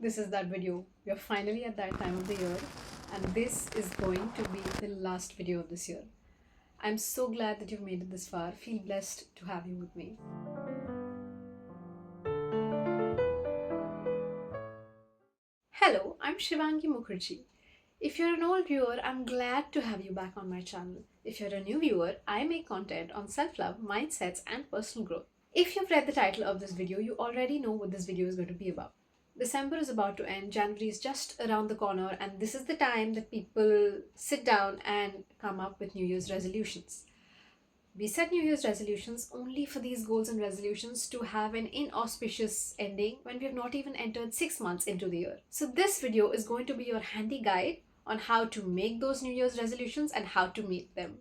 This is that video. We are finally at that time of the year, and this is going to be the last video of this year. I'm so glad that you've made it this far. Feel blessed to have you with me. Hello, I'm Shivangi Mukherjee. If you're an old viewer, I'm glad to have you back on my channel. If you're a new viewer, I make content on self-love, mindsets, and personal growth. If you've read the title of this video, you already know what this video is going to be about. December is about to end, January is just around the corner, and this is the time that people sit down and come up with New Year's resolutions. We set New Year's resolutions only for these goals and resolutions to have an inauspicious ending when we have not even entered 6 months into the year. So this video is going to be your handy guide on how to make those New Year's resolutions and how to meet them.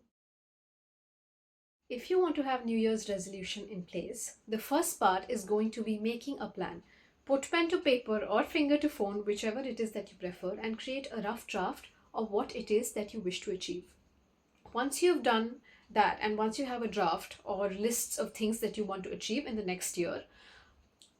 If you want to have New Year's resolution in place, the first part is going to be making a plan. Put pen to paper or finger to phone, whichever it is that you prefer, and create a rough draft of what it is that you wish to achieve. Once you've done that, and once you have a draft or lists of things that you want to achieve in the next year,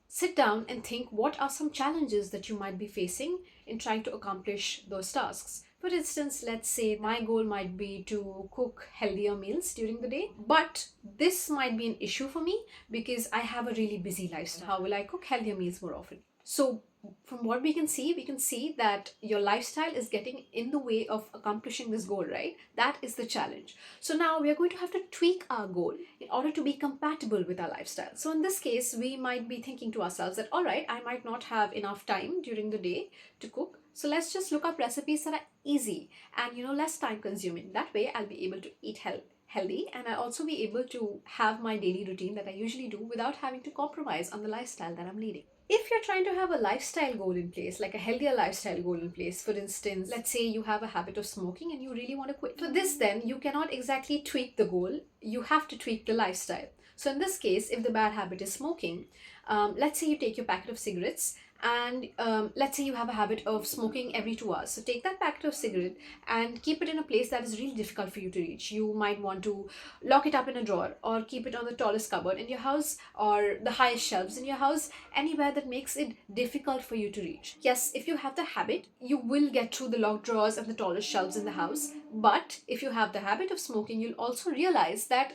sit down and think what are some challenges that you might be facing in trying to accomplish those tasks. For instance, let's say my goal might be to cook healthier meals during the day, but this might be an issue for me because I have a really busy lifestyle. How will I cook healthier meals more often? So from what we can see that your lifestyle is getting in the way of accomplishing this goal, right? That is the challenge. So now we are going to have to tweak our goal in order to be compatible with our lifestyle. So in this case, we might be thinking to ourselves that, all right, I might not have enough time during the day to cook. So let's just look up recipes that are easy and less time consuming. That way I'll be able to eat healthy, and I'll also be able to have my daily routine that I usually do without having to compromise on the lifestyle that I'm leading. If you're trying to have a lifestyle goal in place, like a healthier lifestyle goal in place, for instance, let's say you have a habit of smoking and you really want to quit. For this, then you cannot exactly tweak the goal, you have to tweak the lifestyle. So in this case, if the bad habit is smoking, let's say you take your packet of cigarettes and let's say you have a habit of smoking every 2 hours. So take that packet of cigarette and keep it in a place that is really difficult for you to reach. You might want to lock it up in a drawer or keep it on the tallest cupboard in your house or the highest shelves in your house, anywhere that makes it difficult for you to reach. Yes, if you have the habit, you will get through the locked drawers and the tallest shelves in the house. But if you have the habit of smoking, you'll also realize that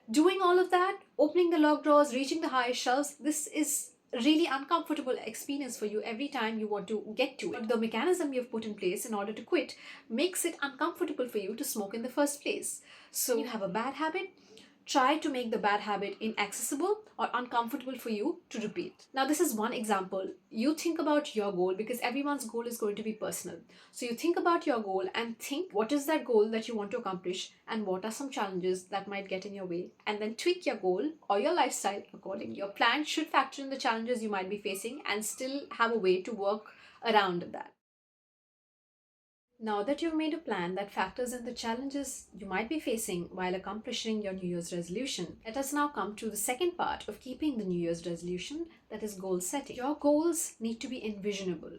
doing all of that, opening the locked drawers, reaching the highest shelves, this is really uncomfortable experience for you every time you want to get to it. The mechanism you've put in place in order to quit makes it uncomfortable for you to smoke in the first place. So you have a bad habit, try to make the bad habit inaccessible or uncomfortable for you to repeat. Now, this is one example. You think about your goal because everyone's goal is going to be personal. So you think about your goal and think what is that goal that you want to accomplish and what are some challenges that might get in your way, and then tweak your goal or your lifestyle accordingly. Your plan should factor in the challenges you might be facing and still have a way to work around that. Now that you've made a plan that factors in the challenges you might be facing while accomplishing your New Year's resolution, let us now come to the second part of keeping the New Year's resolution, that is goal setting. Your goals need to be envisionable.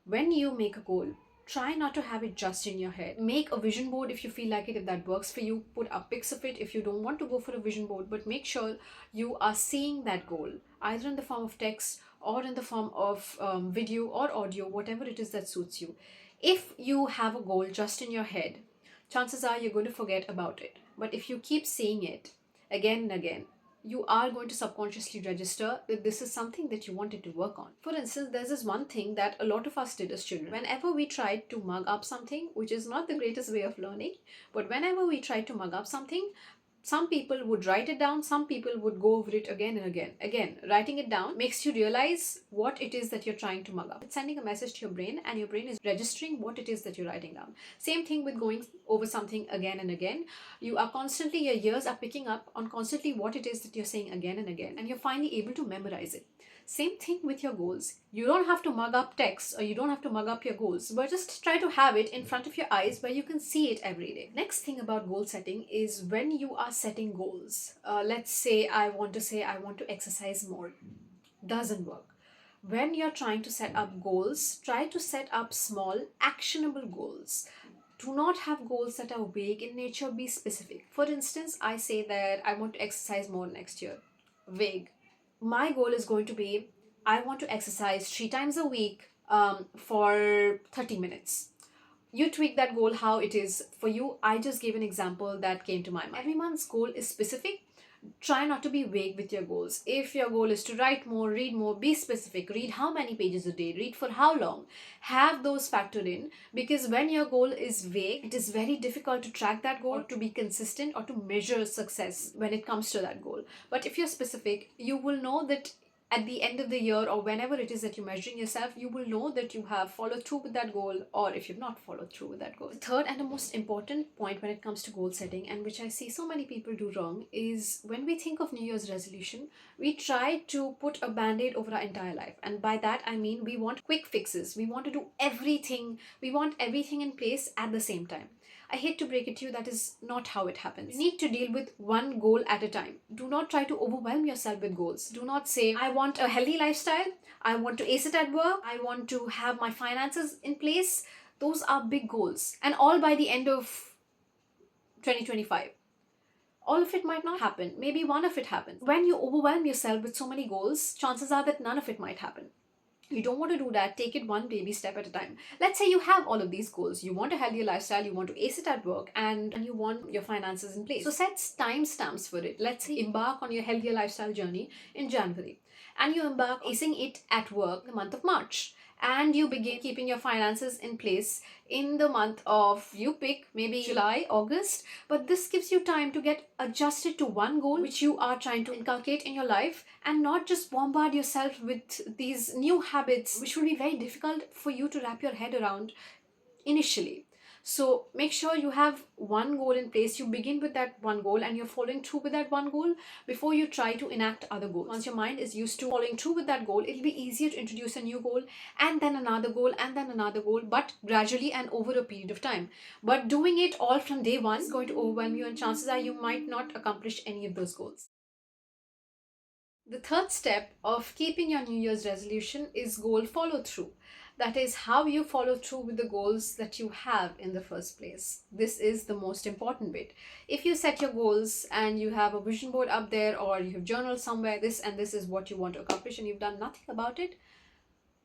When you make a goal, try not to have it just in your head. Make a vision board if you feel like it, if that works for you. Put up pics of it if you don't want to go for a vision board, but make sure you are seeing that goal, either in the form of text or in the form of video or audio, whatever it is that suits you. If you have a goal just in your head, chances are you're going to forget about it. But if you keep seeing it again and again, you are going to subconsciously register that this is something that you wanted to work on. For instance, there's this one thing that a lot of us did as children. Whenever we tried to mug up something, which is not the greatest way of learning, but whenever we tried to mug up something, some people would write it down, some people would go over it again and again. Again, writing it down makes you realize what it is that you're trying to mug up. It's sending a message to your brain and your brain is registering what it is that you're writing down. Same thing with going over something again and again. You are constantly, your ears are picking up on constantly what it is that you're saying again and again, and you're finally able to memorize it. Same thing with your goals. You don't have to mug up text or you don't have to mug up your goals, but just try to have it in front of your eyes where you can see it every day. Next thing about goal setting is when you are setting goals. Let's say I want to exercise more. Doesn't work. When you're trying to set up goals, try to set up small, actionable goals. Do not have goals that are vague in nature, be specific. For instance, I say that I want to exercise more next year. Vague. My goal is going to be, I want to exercise 3 times a week for 30 minutes. You tweak that goal how it is for you. I just gave an example that came to my mind. Everyone's goal is specific. Try not to be vague with your goals. If your goal is to write more, read more, be specific. Read how many pages a day, read for how long. Have those factored in, because when your goal is vague, it is very difficult to track that goal, to be consistent, or to measure success when it comes to that goal. But if you're specific, you will know that at the end of the year, or whenever it is that you're measuring yourself, you will know that you have followed through with that goal, or if you've not followed through with that goal. The third and the most important point when it comes to goal setting, and which I see so many people do wrong, is when we think of New Year's resolution, we try to put a band-aid over our entire life. And by that I mean we want quick fixes. We want to do everything. We want everything in place at the same time. I hate to break it to you, that is not how it happens. You need to deal with one goal at a time. Do not try to overwhelm yourself with goals. Do not say, I want a healthy lifestyle, I want to ace it at work, I want to have my finances in place. Those are big goals, and all by the end of 2025. All of it might not happen. Maybe one of it happens. When you overwhelm yourself with so many goals, chances are that none of it might happen. You don't want to do that. Take it one baby step at a time. Let's say you have all of these goals. You want a healthier lifestyle, you want to ace it at work, and you want your finances in place. So set timestamps for it. Let's say embark on your healthier lifestyle journey in January, and you embark acing it at work in the month of March. And you begin keeping your finances in place in the month of, you pick, maybe July, August. But this gives you time to get adjusted to one goal which you are trying to inculcate in your life, and not just bombard yourself with these new habits which will be very difficult for you to wrap your head around initially. So make sure you have one goal in place. You begin with that one goal and you're following through with that one goal before you try to enact other goals. Once your mind is used to following through with that goal, it'll be easier to introduce a new goal, and then another goal, and then another goal, but gradually and over a period of time. But doing it all from day one is going to overwhelm you, and chances are you might not accomplish any of those goals. The third step of keeping your New Year's resolution is goal follow through. That is how you follow through with the goals that you have in the first place. This is the most important bit. If you set your goals and you have a vision board up there, or you have journaled somewhere, this and this is what you want to accomplish, and you've done nothing about it,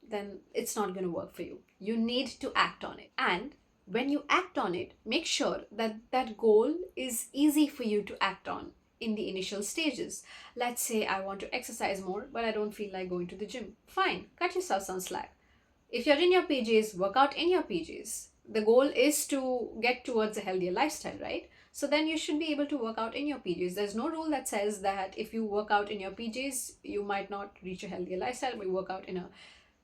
then it's not going to work for you. You need to act on it. And when you act on it, make sure that that goal is easy for you to act on in the initial stages. Let's say I want to exercise more, but I don't feel like going to the gym. Fine, cut yourself some slack. If you're in your PJs, work out in your PJs. The goal is to get towards a healthier lifestyle, right? So then you should be able to work out in your PJs. There's no rule that says that if you work out in your PJs, you might not reach a healthier lifestyle. If you work out in a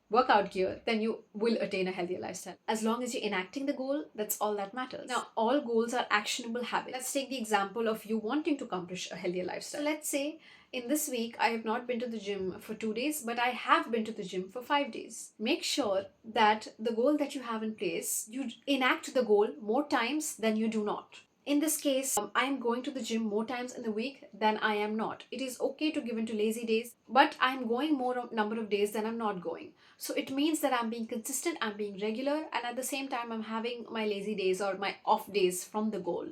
workout gear, then you will attain a healthier lifestyle. As long as you're enacting the goal, that's all that matters. Now, all goals are actionable habits. Let's take the example of you wanting to accomplish a healthier lifestyle. So let's say in this week, I have not been to the gym for 2 days, but I have been to the gym for 5 days. Make sure that the goal that you have in place, you enact the goal more times than you do not. In this case, I am going to the gym more times in the week than I am not. It is okay to give in to lazy days, but I'm going more number of days than I'm not going. So it means that I'm being consistent, I'm being regular, and at the same time, I'm having my lazy days or my off days from the goal.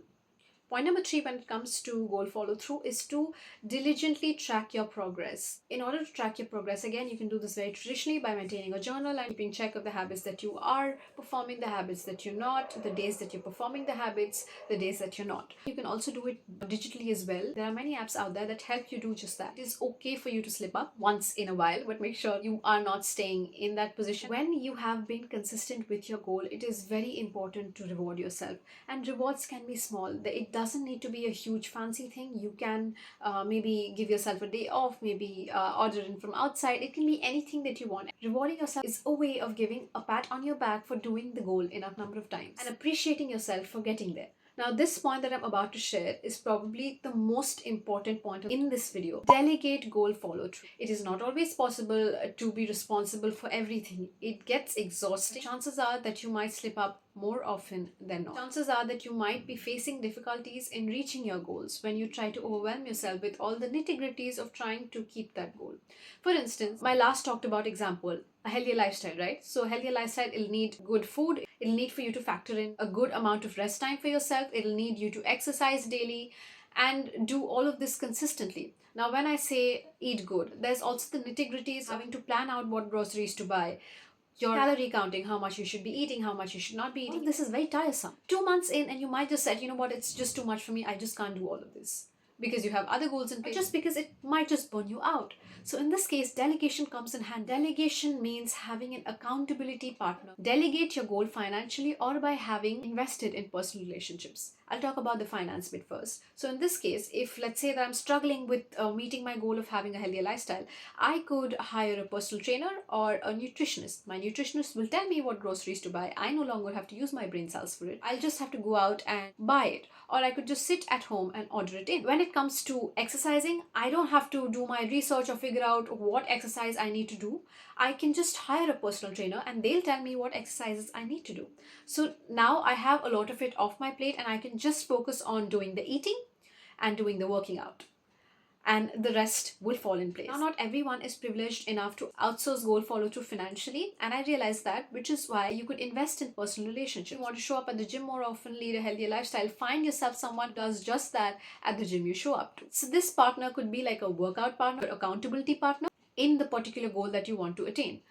Point number 3 when it comes to goal follow through is to diligently track your progress. In order to track your progress, again, you can do this very traditionally by maintaining a journal and keeping check of the habits that you are performing, the habits that you're not, the days that you're performing the habits, the days that you're not. You can also do it digitally as well. There are many apps out there that help you do just that. It is okay for you to slip up once in a while, but make sure you are not staying in that position. When you have been consistent with your goal, it is very important to reward yourself. And rewards can be small. It doesn't need to be a huge fancy thing. You can maybe give yourself a day off, maybe order in from outside. It can be anything that you want. Rewarding yourself is a way of giving a pat on your back for doing the goal enough number of times and appreciating yourself for getting there. Now, this point that I'm about to share is probably the most important point in this video. Delegate goal follow through. It is not always possible to be responsible for everything. It gets exhausting. Chances are that you might slip up more often than not. Chances are that you might be facing difficulties in reaching your goals when you try to overwhelm yourself with all the nitty-gritties of trying to keep that goal. For instance, my last talked about example, a healthier lifestyle, right? So healthier lifestyle, it'll need good food. It'll need for you to factor in a good amount of rest time for yourself. It'll need you to exercise daily and do all of this consistently. Now, when I say eat good, there's also the nitty-gritties, having to plan out what groceries to buy. your calorie counting, how much you should be eating, how much you should not be eating. All of this is very tiresome. 2 months in, and you might just say, you know what, it's just too much for me. I just can't do all of this. Because you have other goals in place, just because it might just burn you out. So in this case, delegation comes in hand. Delegation means having an accountability partner. Delegate your goal financially or by having invested in personal relationships. I'll talk about the finance bit first. So in this case, if let's say that I'm struggling with meeting my goal of having a healthier lifestyle, I could hire a personal trainer or a nutritionist. My nutritionist will tell me what groceries to buy. I no longer have to use my brain cells for it. I'll just have to go out and buy it. Or I could just sit at home and order it in. When it comes to exercising, I don't have to do my research or figure out what exercise I need to do. I can just hire a personal trainer and they'll tell me what exercises I need to do. So now I have a lot of it off my plate and I can just focus on doing the eating and doing the working out, and the rest will fall in place. Now, not everyone is privileged enough to outsource goal follow through financially, and I realized that, which is why you could invest in personal relationships. If you want to show up at the gym more often, lead a healthier lifestyle, find yourself someone who does just that at the gym you show up to. So this partner could be like a workout partner, accountability partner in the particular goal that you want to attain.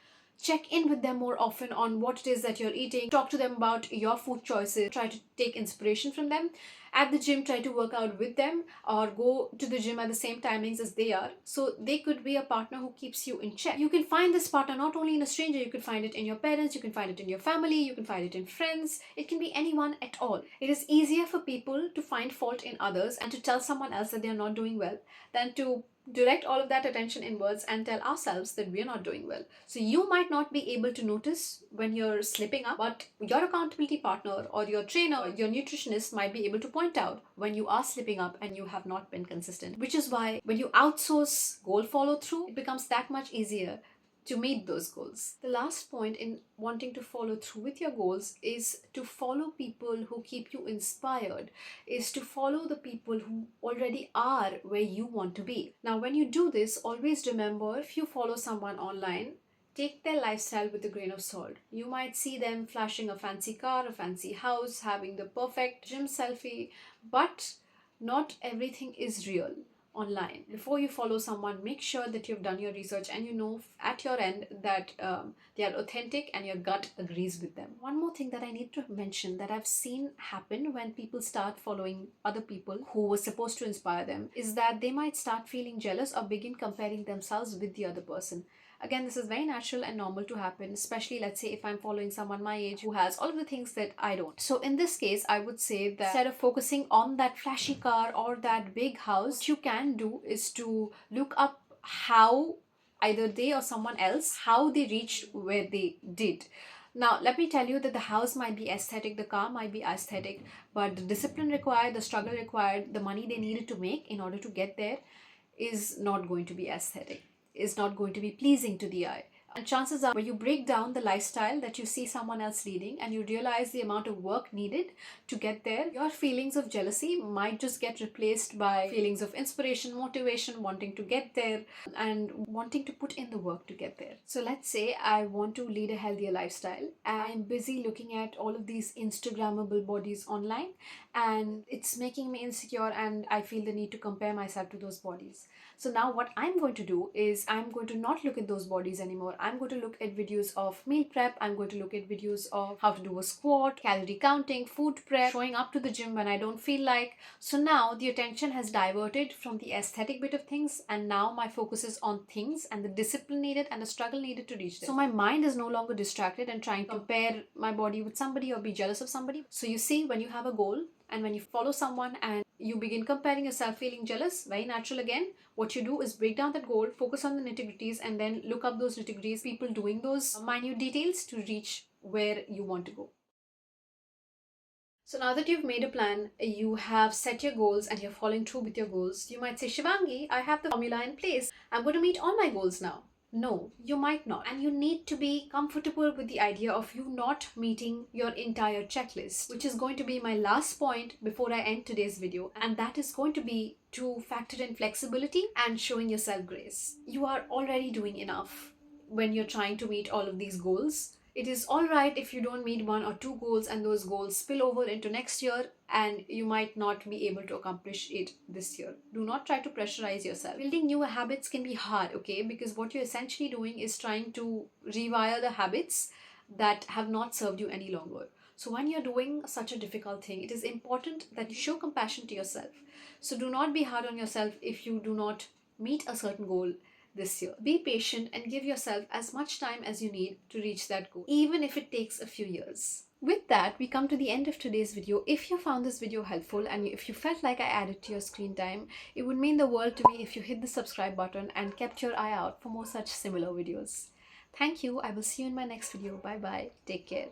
Check in with them more often on what it is that you're eating. Talk to them about your food choices. Try to take inspiration from them. At the gym, try to work out with them or go to the gym at the same timings as they are. So they could be a partner who keeps you in check. You can find this partner not only in a stranger, you can find it in your parents, you can find it in your family, you can find it in friends. It can be anyone at all. It is easier for people to find fault in others and to tell someone else that they are not doing well than to direct all of that attention inwards and tell ourselves that we're not doing well. So you might not be able to notice when you're slipping up, but your accountability partner or your trainer or your nutritionist might be able to point out when you are slipping up and you have not been consistent. Which is why when you outsource goal follow through, it becomes that much easier to meet those goals. The last point in wanting to follow through with your goals is to follow people who keep you inspired, is to follow the people who already are where you want to be. Now, when you do this, always remember, if you follow someone online, take their lifestyle with a grain of salt. You might see them flashing a fancy car, a fancy house, having the perfect gym selfie, but not everything is real online. Before you follow someone, make sure that you've done your research and you know at your end that they are authentic and your gut agrees with them. One more thing that I need to mention that I've seen happen when people start following other people who were supposed to inspire them is that they might start feeling jealous or begin comparing themselves with the other person. Again, this is very natural and normal to happen, especially let's say if I'm following someone my age who has all of the things that I don't. So in this case, I would say that instead of focusing on that flashy car or that big house, what you can do is to look up how either they or someone else, how they reached where they did. Now, let me tell you that the house might be aesthetic, the car might be aesthetic, but the discipline required, the struggle required, the money they needed to make in order to get there is not going to be aesthetic, is not going to be pleasing to the eye. And chances are, when you break down the lifestyle that you see someone else leading and you realize the amount of work needed to get there, your feelings of jealousy might just get replaced by feelings of inspiration, motivation, wanting to get there and wanting to put in the work to get there. So let's say I want to lead a healthier lifestyle. I'm busy looking at all of these Instagrammable bodies online and it's making me insecure and I feel the need to compare myself to those bodies. So now what I'm going to do is I'm going to not look at those bodies anymore. I'm going to look at videos of meal prep. I'm going to look at videos of how to do a squat, calorie counting, food prep, showing up to the gym when I don't feel like. So now the attention has diverted from the aesthetic bit of things and now my focus is on things and the discipline needed and the struggle needed to reach there. So my mind is no longer distracted and trying to compare my body with somebody or be jealous of somebody. So you see, when you have a goal and when you follow someone and you begin comparing yourself, feeling jealous, very natural again, what you do is break down that goal, focus on the nitty-gritties and then look up those nitty-gritties, people doing those minute details to reach where you want to go. So now that you've made a plan, you have set your goals and you're following through with your goals, you might say, Shivangi, I have the formula in place. I'm going to meet all my goals now. No, you might not. And you need to be comfortable with the idea of you not meeting your entire checklist, which is going to be my last point before I end today's video. And that is going to be to factor in flexibility and showing yourself grace. You are already doing enough when you're trying to meet all of these goals. It is alright if you don't meet one or two goals and those goals spill over into next year and you might not be able to accomplish it this year. Do not try to pressurize yourself. Building new habits can be hard, okay? Because what you're essentially doing is trying to rewire the habits that have not served you any longer. So when you're doing such a difficult thing, it is important that you show compassion to yourself. So do not be hard on yourself if you do not meet a certain goal this year. Be patient and give yourself as much time as you need to reach that goal, even if it takes a few years. With that, we come to the end of today's video. If you found this video helpful and if you felt like I added to your screen time, it would mean the world to me if you hit the subscribe button and kept your eye out for more such similar videos. Thank you. I will see you in my next video. Bye bye. Take care.